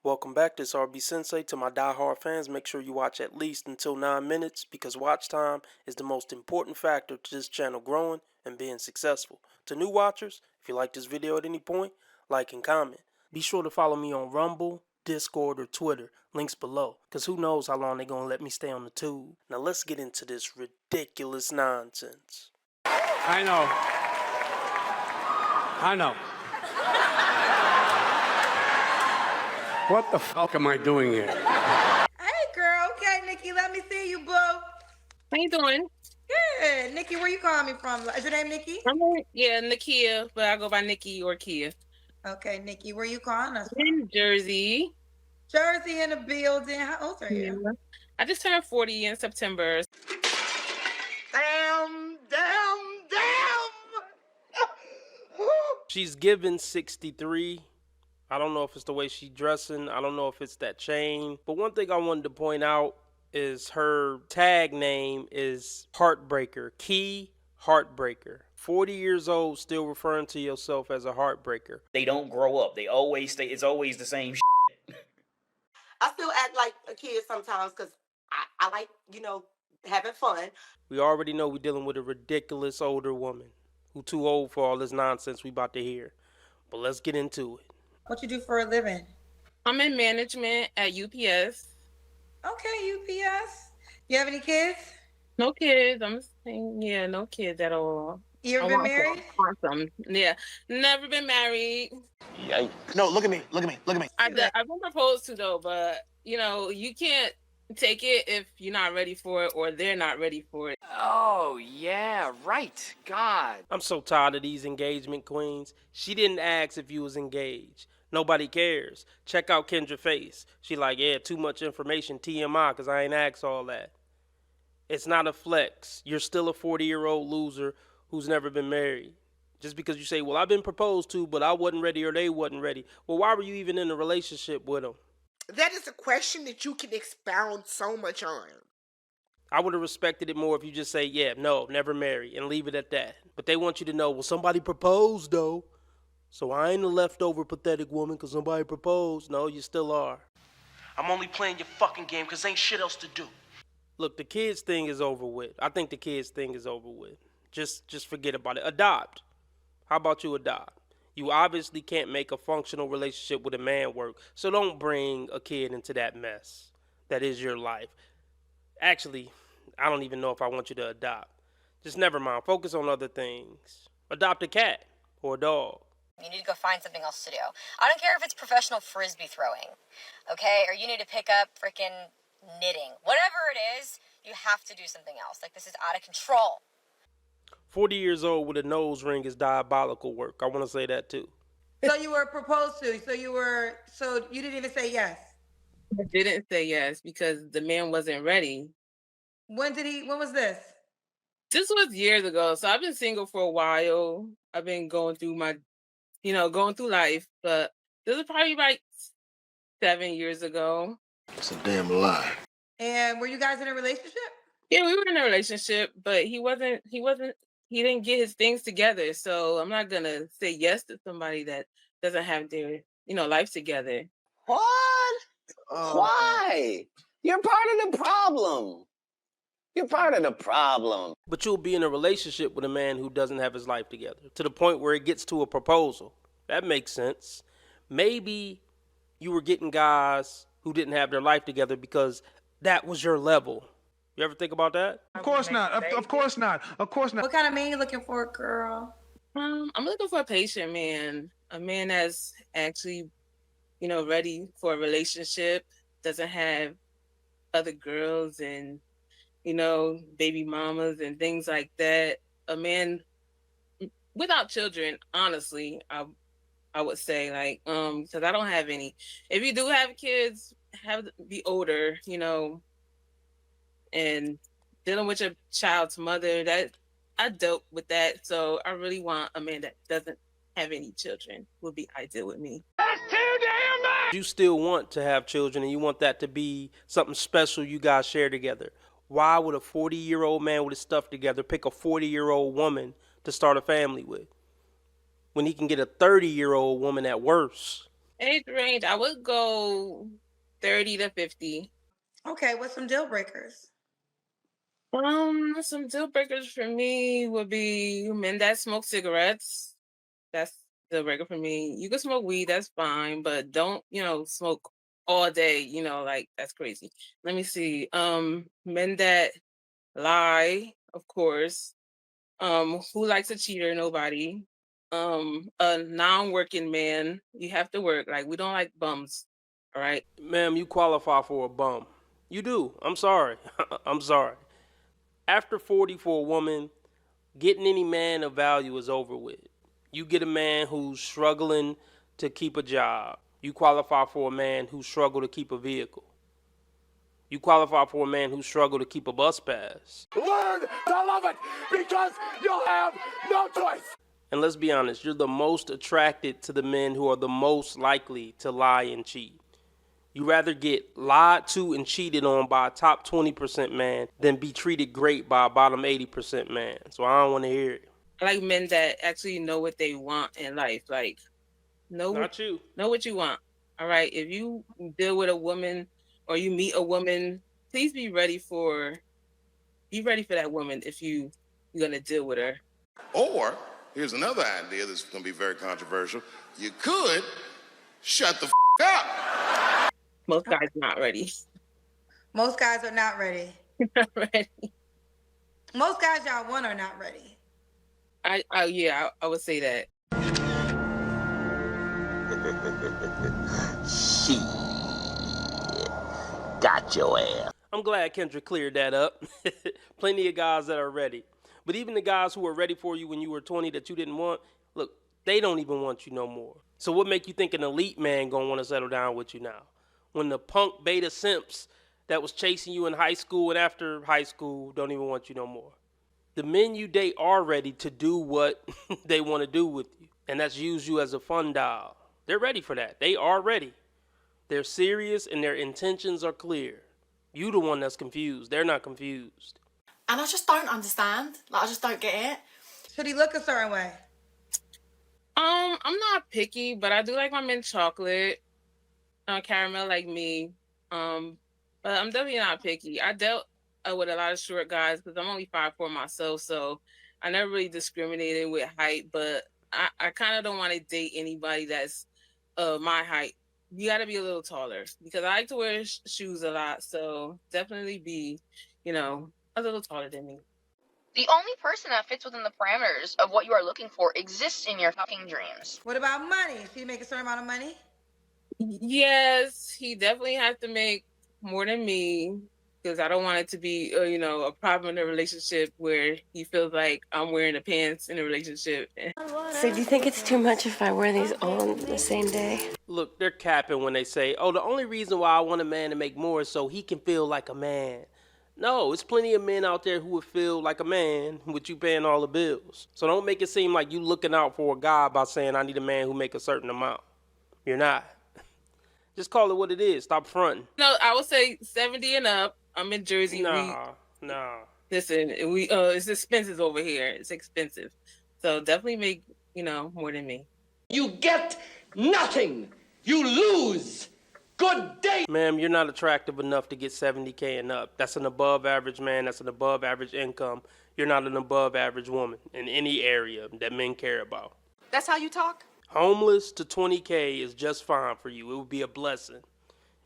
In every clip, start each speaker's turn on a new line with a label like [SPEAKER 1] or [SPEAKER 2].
[SPEAKER 1] Welcome back, this RB Sensei. To my die-hard fans, make sure you watch at least until 9 minutes because watch time is the most important factor to this channel growing and being successful. To new watchers, if you like this video at any point, like and comment. Be sure to follow me on Rumble, Discord, or Twitter, links below, because who knows how long they're going to let me stay on the tube. Now let's get into this ridiculous nonsense.
[SPEAKER 2] I know. What the fuck am I doing here?
[SPEAKER 3] Hey, girl. Okay, Nikki, let me see you, boo.
[SPEAKER 4] How you doing?
[SPEAKER 3] Good. Nikki, where you calling me from? Is your name Nikki?
[SPEAKER 4] Yeah, Nakia, but I go by Nikki or Kia.
[SPEAKER 3] Okay, Nikki, where you calling us from?
[SPEAKER 4] In Jersey.
[SPEAKER 3] Jersey in the building. How old are you?
[SPEAKER 4] Yeah. I just turned 40 in September.
[SPEAKER 3] Damn.
[SPEAKER 1] She's given 63. I don't know if it's the way she's dressing. I don't know if it's that chain. But one thing I wanted to point out is her tag name is Heartbreaker. Key Heartbreaker. 40 years old, still referring to yourself as a heartbreaker.
[SPEAKER 5] They don't grow up. They always stay. It's always the same shit.
[SPEAKER 6] I still act like a kid sometimes because I like, having fun.
[SPEAKER 1] We already know we're dealing with a ridiculous older woman who too old for all this nonsense we about to hear. But let's get into it.
[SPEAKER 3] What you do for a living?
[SPEAKER 4] I'm in management at UPS.
[SPEAKER 3] Okay, UPS. You have any kids?
[SPEAKER 4] No kids. I'm saying, yeah, no kids at all.
[SPEAKER 3] You ever been married?
[SPEAKER 4] Awesome. Yeah. Never been married.
[SPEAKER 7] Yikes. No, look at me.
[SPEAKER 4] I've been proposed to though, but you can't take it if you're not ready for it or they're not ready for it.
[SPEAKER 7] Oh, yeah, right. God.
[SPEAKER 1] I'm so tired of these engagement queens. She didn't ask if you was engaged. Nobody cares. Check out Kendra's face. She like, yeah, too much information, TMI, because I ain't asked all that. It's not a flex. You're still a 40-year-old loser who's never been married. Just because you say, well, I've been proposed to, but I wasn't ready or they wasn't ready. Well, why were you even in a relationship with them?
[SPEAKER 8] That is a question that you can expound so much on.
[SPEAKER 1] I would have respected it more if you just say, yeah, no, never marry, and leave it at that. But they want you to know, well, somebody proposed, though. So I ain't a leftover pathetic woman because somebody proposed. No, you still are. I'm only playing your fucking game because ain't shit else to do. Look, the kids thing is over with. I think the kids thing is over with. Just forget about it. Adopt. How about you adopt? You obviously can't make a functional relationship with a man work, so don't bring a kid into that mess. That is your life. Actually, I don't even know if I want you to adopt. Just never mind. Focus on other things. Adopt a cat or a dog.
[SPEAKER 9] You need to go find something else to do. I don't care if it's professional frisbee throwing, okay? Or you need to pick up freaking knitting. Whatever it is, you have to do something else. Like, this is out of control.
[SPEAKER 1] 40 years old with a nose ring is diabolical work. I want to say that too.
[SPEAKER 3] So you were proposed to. So you didn't even say yes.
[SPEAKER 4] I didn't say yes because the man wasn't ready.
[SPEAKER 3] When was this?
[SPEAKER 4] This was years ago. So I've been single for a while. I've been going through going through life, but this was probably like 7 years ago.
[SPEAKER 7] It's a damn lie.
[SPEAKER 3] And were you guys in a relationship?
[SPEAKER 4] Yeah, we were in a relationship, but he didn't get his things together. So I'm not gonna say yes to somebody that doesn't have their, life together.
[SPEAKER 10] What? Why? You're part of the problem. You're part of the problem.
[SPEAKER 1] But you'll be in a relationship with a man who doesn't have his life together to the point where it gets to a proposal. That makes sense. Maybe you were getting guys who didn't have their life together because that was your level. You ever think about that?
[SPEAKER 2] Of course not. Of course not. Of course not.
[SPEAKER 3] What kind of man you looking for, girl?
[SPEAKER 4] I'm looking for a patient man, a man that's actually, ready for a relationship, doesn't have other girls and, baby mamas and things like that. A man without children, honestly, I would say, because I don't have any. If you do have kids, be older, and dealing with your child's mother, that I dealt with that. So I really want a man that doesn't have any children would be ideal with me.
[SPEAKER 2] That's too damn much!
[SPEAKER 1] You still want to have children and you want that to be something special you guys share together. Why would a 40-year-old man with his stuff together pick a 40-year-old woman to start a family with when he can get a 30-year-old woman at worst?
[SPEAKER 4] Age range, I would go 30 to 50.
[SPEAKER 3] Okay, what's some deal breakers?
[SPEAKER 4] Some deal breakers for me would be men that smoke cigarettes. That's the breaker for me. You can smoke weed, that's fine, but don't, smoke all day, like that's crazy. Let me see. Men that lie, of course. Who likes a cheater? Nobody. A non-working man, you have to work. Like we don't like bums. All right.
[SPEAKER 1] Ma'am, you qualify for a bum. You do. I'm sorry. I'm sorry. After 40 for a woman, getting any man of value is over with. You get a man who's struggling to keep a job. You qualify for a man who struggled to keep a vehicle. You qualify for a man who struggled to keep a bus pass.
[SPEAKER 2] Learn to love it because you'll have no choice.
[SPEAKER 1] And let's be honest, you're the most attracted to the men who are the most likely to lie and cheat. You rather get lied to and cheated on by a top 20% man than be treated great by a bottom 80% man. So I don't want to hear it.
[SPEAKER 4] I like men that actually know what they want in life. Like know
[SPEAKER 1] Not you.
[SPEAKER 4] Know what you want. All right. If you deal with a woman or you meet a woman, please be ready for that woman if you're gonna deal with her.
[SPEAKER 7] Or, here's another idea that's going to be very controversial. You could shut the up.
[SPEAKER 4] Most guys not ready.
[SPEAKER 3] Most guys are not ready.
[SPEAKER 4] Not ready.
[SPEAKER 3] Most guys y'all want are not ready.
[SPEAKER 4] I would say that.
[SPEAKER 10] She got your ass.
[SPEAKER 1] I'm glad Kendra cleared that up. Plenty of guys that are ready. But even the guys who were ready for you when you were 20 that you didn't want, look, they don't even want you no more. So what make you think an elite man gonna want to settle down with you now? When the punk beta simps that was chasing you in high school and after high school don't even want you no more. The men you date are ready to do what they want to do with you. And that's use you as a fun doll. They're ready for that. They are ready. They're serious and their intentions are clear. You the one that's confused. They're not confused.
[SPEAKER 11] And I just don't understand. Like, I just don't get it.
[SPEAKER 3] Should he look a certain way?
[SPEAKER 4] I'm not picky, but I do like my mint chocolate, caramel like me. But I'm definitely not picky. I dealt with a lot of short guys because I'm only 5'4" myself, so I never really discriminated with height. But I kind of don't want to date anybody that's my height. You got to be a little taller because I like to wear shoes a lot. So definitely be, a little taller than me.
[SPEAKER 9] The only person that fits within the parameters of what you are looking for exists in your fucking dreams.
[SPEAKER 3] What about money? Should he make a certain amount of money?
[SPEAKER 4] Yes, he definitely has to make more than me because I don't want it to be, a problem in a relationship where he feels like I'm wearing the pants in a relationship.
[SPEAKER 12] So do you think it's too much if I wear these all on the same day?
[SPEAKER 1] Look, they're capping when they say, oh, the only reason why I want a man to make more is so he can feel like a man. No, it's plenty of men out there who would feel like a man with you paying all the bills. So don't make it seem like you looking out for a guy by saying I need a man who make a certain amount. You're not. Just call it what it is. Stop fronting.
[SPEAKER 4] No, I would say 70 and up. I'm in Jersey.
[SPEAKER 1] Nah.
[SPEAKER 4] Listen, it's expensive over here. It's expensive. So definitely make, more than me.
[SPEAKER 2] You get nothing. You lose. Good day.
[SPEAKER 1] Ma'am, you're not attractive enough to get 70K and up. That's an above average man. That's an above average income. You're not an above average woman in any area that men care about.
[SPEAKER 11] That's how you talk?
[SPEAKER 1] Homeless to 20K is just fine for you. It would be a blessing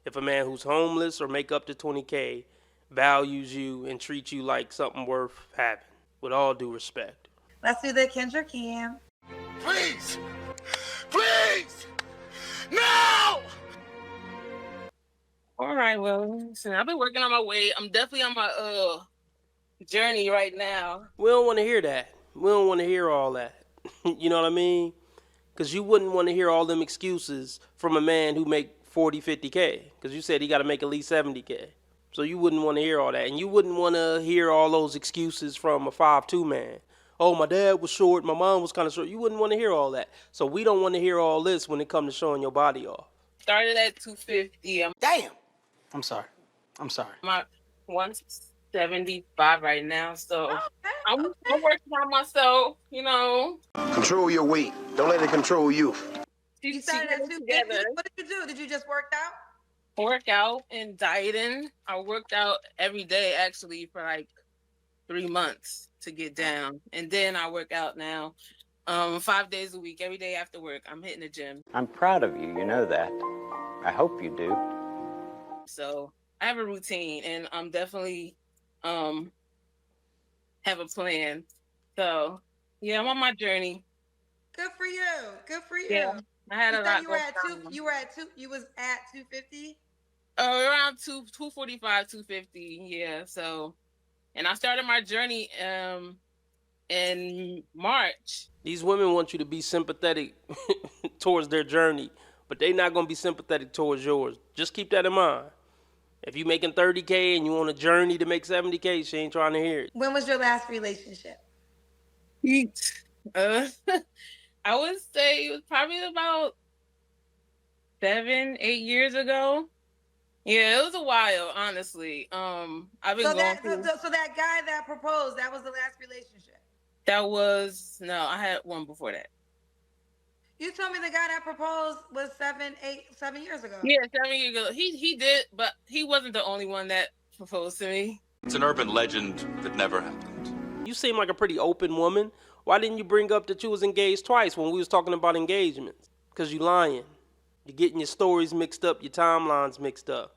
[SPEAKER 1] if a man who's homeless or make up to 20K values you and treats you like something worth having, with all due respect.
[SPEAKER 3] Let's do the Kendra Cam.
[SPEAKER 7] Please! Please! No!
[SPEAKER 4] All right, well, listen, I've been working on my way. I'm definitely on my journey right now.
[SPEAKER 1] We don't want to hear that. We don't want to hear all that. You know what I mean? Because you wouldn't want to hear all them excuses from a man who make 40, 50K. Because you said he got to make at least 70K. So you wouldn't want to hear all that. And you wouldn't want to hear all those excuses from a 5'2" man. Oh, my dad was short. My mom was kind of short. You wouldn't want to hear all that. So we don't want to hear all this when it comes to showing your body off.
[SPEAKER 4] Started at 250.
[SPEAKER 10] Damn.
[SPEAKER 2] I'm sorry.
[SPEAKER 4] I'm at 175 right now. So I'm working on myself,
[SPEAKER 7] Control your weight. Don't let it control you.
[SPEAKER 4] She
[SPEAKER 3] started
[SPEAKER 4] got
[SPEAKER 3] at
[SPEAKER 4] it
[SPEAKER 3] 250.
[SPEAKER 4] together.
[SPEAKER 3] What did you do? Did you just work out?
[SPEAKER 4] Work out and dieting. I worked out every day actually for like 3 months to get down, and then I work out now 5 days a week. Every day after work, I'm hitting the gym.
[SPEAKER 10] I'm proud of you, you know that. I hope you do.
[SPEAKER 4] So I have a routine, and I'm definitely have a plan. So yeah, I'm on my journey.
[SPEAKER 3] Good for you. Good for you.
[SPEAKER 4] Yeah, I had
[SPEAKER 3] You
[SPEAKER 4] a
[SPEAKER 3] said
[SPEAKER 4] lot
[SPEAKER 3] you were
[SPEAKER 4] going
[SPEAKER 3] at
[SPEAKER 4] on.
[SPEAKER 3] You were at two. You was at 250.
[SPEAKER 4] Around 245, 250. Yeah. So, and I started my journey in March.
[SPEAKER 1] These women want you to be sympathetic towards their journey, but they're not going to be sympathetic towards yours. Just keep that in mind. If you're making 30K and you on a journey to make 70K, she ain't trying to hear it.
[SPEAKER 3] When was your last relationship?
[SPEAKER 4] I would say it was probably about 7, 8 years ago. Yeah, it was a while, honestly. I've been
[SPEAKER 3] So
[SPEAKER 4] going
[SPEAKER 3] that
[SPEAKER 4] through.
[SPEAKER 3] so that guy that proposed, that was the last relationship.
[SPEAKER 4] No, I had one before that.
[SPEAKER 3] You told me the guy that proposed was 7 years ago.
[SPEAKER 4] Yeah, 7 years ago. He did, but he wasn't the only one that proposed to me.
[SPEAKER 13] It's an urban legend that never happened.
[SPEAKER 1] You seem like a pretty open woman. Why didn't you bring up that you was engaged twice when we was talking about engagements? Because you lying. You're getting your stories mixed up, your timelines mixed up.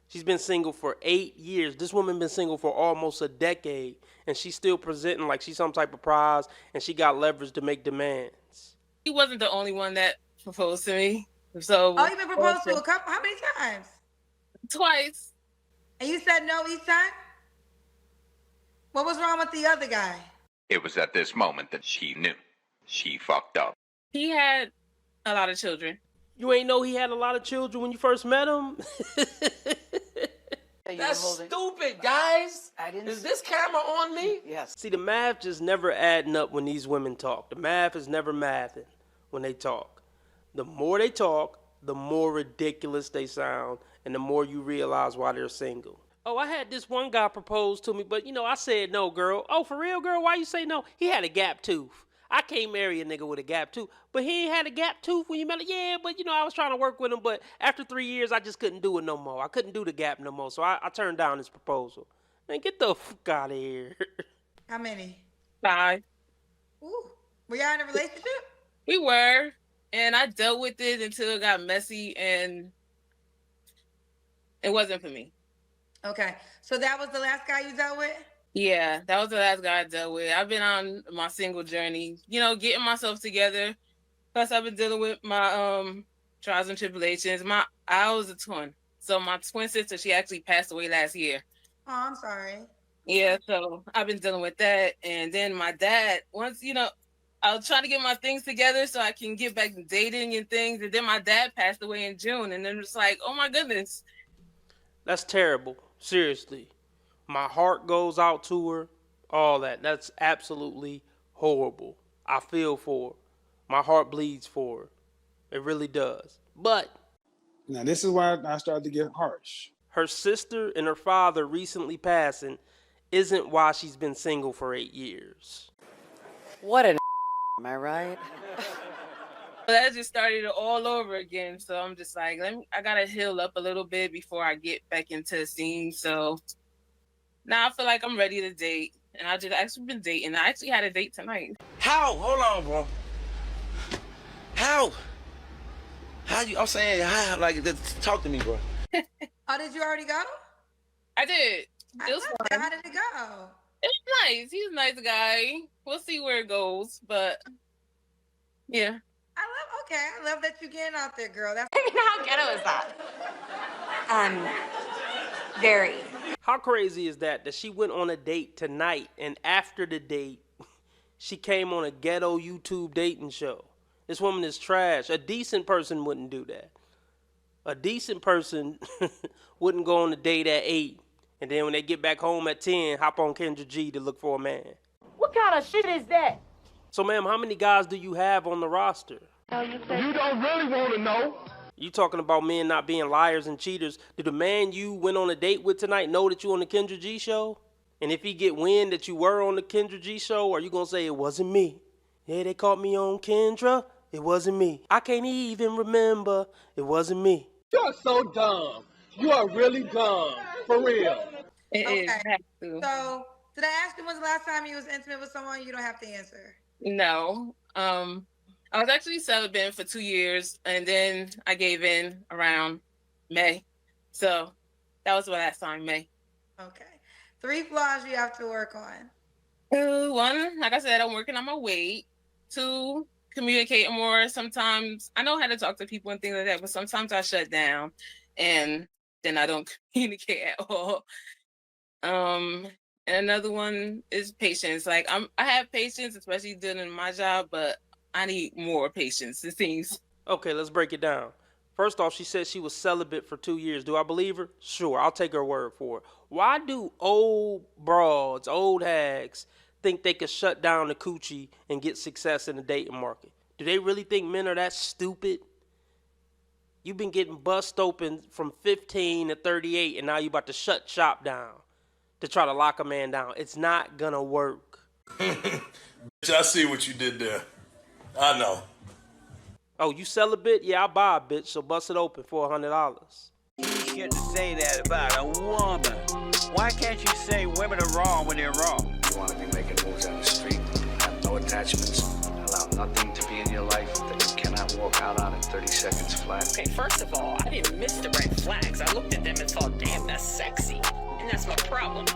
[SPEAKER 1] She's been single for 8 years. This woman been single for almost a decade, and she's still presenting like she's some type of prize, and she got leverage to make demands.
[SPEAKER 4] He wasn't the only one that proposed to me. So
[SPEAKER 3] Oh, you've been proposed to a couple. How many times?
[SPEAKER 4] Twice.
[SPEAKER 3] And you said no each time? What was wrong with the other guy?
[SPEAKER 14] It was at this moment that she knew. She fucked up.
[SPEAKER 4] He had a lot of children.
[SPEAKER 1] You ain't know he had a lot of children when you first met him?
[SPEAKER 15] That's stupid, guys. Is this camera on me?
[SPEAKER 1] Yes. See, the math just never adding up when these women talk. The math is never mathing when they talk. The more they talk, the more ridiculous they sound, and the more you realize why they're single. Oh, I had this one guy propose to me, but I said no, girl. Oh, for real, girl? Why you say no? He had a gap tooth. I can't marry a nigga with a gap tooth. But he ain't had a gap tooth when you met him. Yeah, but I was trying to work with him, but after 3 years, I just couldn't do it no more. I couldn't do the gap no more, so I turned down his proposal. Man, get the fuck out of here.
[SPEAKER 3] How many?
[SPEAKER 4] 5.
[SPEAKER 3] Ooh. Were y'all in a relationship?
[SPEAKER 4] We were, and I dealt with it until it got messy, and it wasn't for me.
[SPEAKER 3] Okay, so that was the last guy you dealt with?
[SPEAKER 4] Yeah, that was the last guy I dealt with. I've been on my single journey, getting myself together. Plus, I've been dealing with my trials and tribulations. I was a twin, so my twin sister, she actually passed away last year.
[SPEAKER 3] Oh, I'm sorry.
[SPEAKER 4] Yeah, so I've been dealing with that, and then my dad. Once I was trying to get my things together so I can get back to dating and things, and then my dad passed away in June, and then it's like, oh my goodness.
[SPEAKER 1] That's terrible. Seriously. My heart goes out to her. All that. That's absolutely horrible. I feel for her. My heart bleeds for her. It really does. But
[SPEAKER 16] now this is why I started to get harsh.
[SPEAKER 1] Her sister and her father recently passing isn't why she's been single for 8 years.
[SPEAKER 17] What an am I right?
[SPEAKER 4] That just started it all over again. So I'm just like, I gotta heal up a little bit before I get back into the scene. So now I feel like I'm ready to date. And I just actually been dating. I actually had a date tonight.
[SPEAKER 15] How? Hold on, bro. How? How you? I'm saying, how? Like, talk to me, bro.
[SPEAKER 3] Oh, did you already go?
[SPEAKER 4] I did. It was fun.
[SPEAKER 3] How did it go?
[SPEAKER 4] It was nice. He's a nice guy. We'll see where it goes, but yeah.
[SPEAKER 3] I love that you getting out there, girl. That's
[SPEAKER 11] How ghetto is that? Very.
[SPEAKER 1] How crazy is that she went on a date tonight, and after the date, she came on a ghetto YouTube dating show? This woman is trash. A decent person wouldn't do that. A decent person wouldn't go on a date at 8, and then when they get back home at 10, hop on Kendra G to look for a man.
[SPEAKER 18] What kind of shit is that?
[SPEAKER 1] So, ma'am, how many guys do you have on the roster?
[SPEAKER 2] You don't really want to know.
[SPEAKER 1] You talking about men not being liars and cheaters. Did the man you went on a date with tonight know that you on the Kendra G show? And if he get wind that you were on the Kendra G show, are you going to say it wasn't me? Yeah, they caught me on Kendra. It wasn't me. I can't even remember. It wasn't me.
[SPEAKER 2] You're so dumb. You are really dumb. For real.
[SPEAKER 4] It is.
[SPEAKER 3] Okay.
[SPEAKER 4] Have to.
[SPEAKER 3] So, did I ask you when's the last time you was intimate with someone? You don't have to answer.
[SPEAKER 4] No. I was actually celibate for 2 years, and then I gave in around May. So that was the last time, May.
[SPEAKER 3] Okay. 3 flaws you have to work on.
[SPEAKER 4] 1, like I said, I'm working on my weight. 2, communicating more. Sometimes I know how to talk to people and things like that, but sometimes I shut down and then I don't communicate at all. And another one is patience. Like I have patience, especially doing my job, but I need more patience, it seems.
[SPEAKER 1] Okay, let's break it down. First off, she said she was celibate for 2 years. Do I believe her? Sure, I'll take her word for it. Why do old broads, old hags, think they could shut down the coochie and get success in the dating market? Do they really think men are that stupid? You've been getting bust open from 15 to 38, and now you about to shut shop down to try to lock a man down. It's not gonna work.
[SPEAKER 19] I see what you did there. I know.
[SPEAKER 1] Oh, you celibate? Yeah, I'll buy a bitch, so bust it open for $100.
[SPEAKER 20] You shouldn't say that about a woman. Why can't you say women are wrong when they're wrong?
[SPEAKER 21] You want to be making moves on the street, have no attachments, allow nothing to be in your life that you cannot walk out on in 30 seconds flat.
[SPEAKER 22] Okay, first of all, I didn't miss the red flags. I looked at them and thought, damn, that's sexy. And that's my problem.